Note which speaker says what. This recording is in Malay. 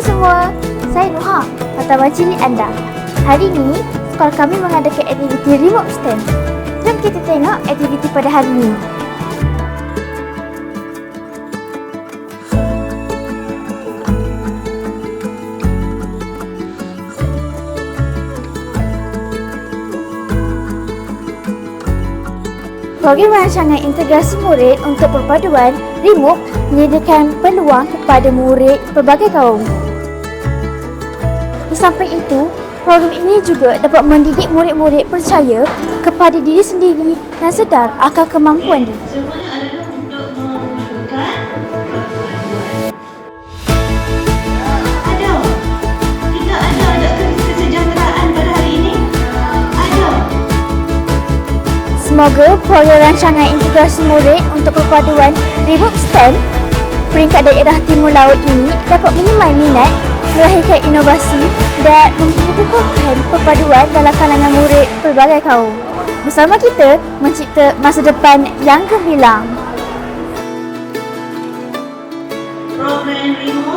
Speaker 1: semua, saya Nuha, pertama cilik anda. Hari ini, sekolah kami mengadakan aktiviti remote STEM. Jom kita tengok aktiviti pada hari ini. Program rancangan integrasi murid untuk perpaduan remote menyediakan peluang kepada murid pelbagai kaum. Di samping itu, program ini juga dapat mendidik murid-murid percaya kepada diri sendiri dan sedar akan kemampuan dia.
Speaker 2: Semuanya adalah untuk mewujudkan tidak ada kesejahteraan pada hari ini.
Speaker 1: Semoga program rancangan integrasi murid untuk perpaduan remote STEM peringkat daerah Timur Laut ini dapat menyemai minat, melahirkan inovasi dan memperkuatkan perpaduan dalam kalangan murid pelbagai kaum. Bersama kita mencipta masa depan yang gemilang.
Speaker 2: Program remote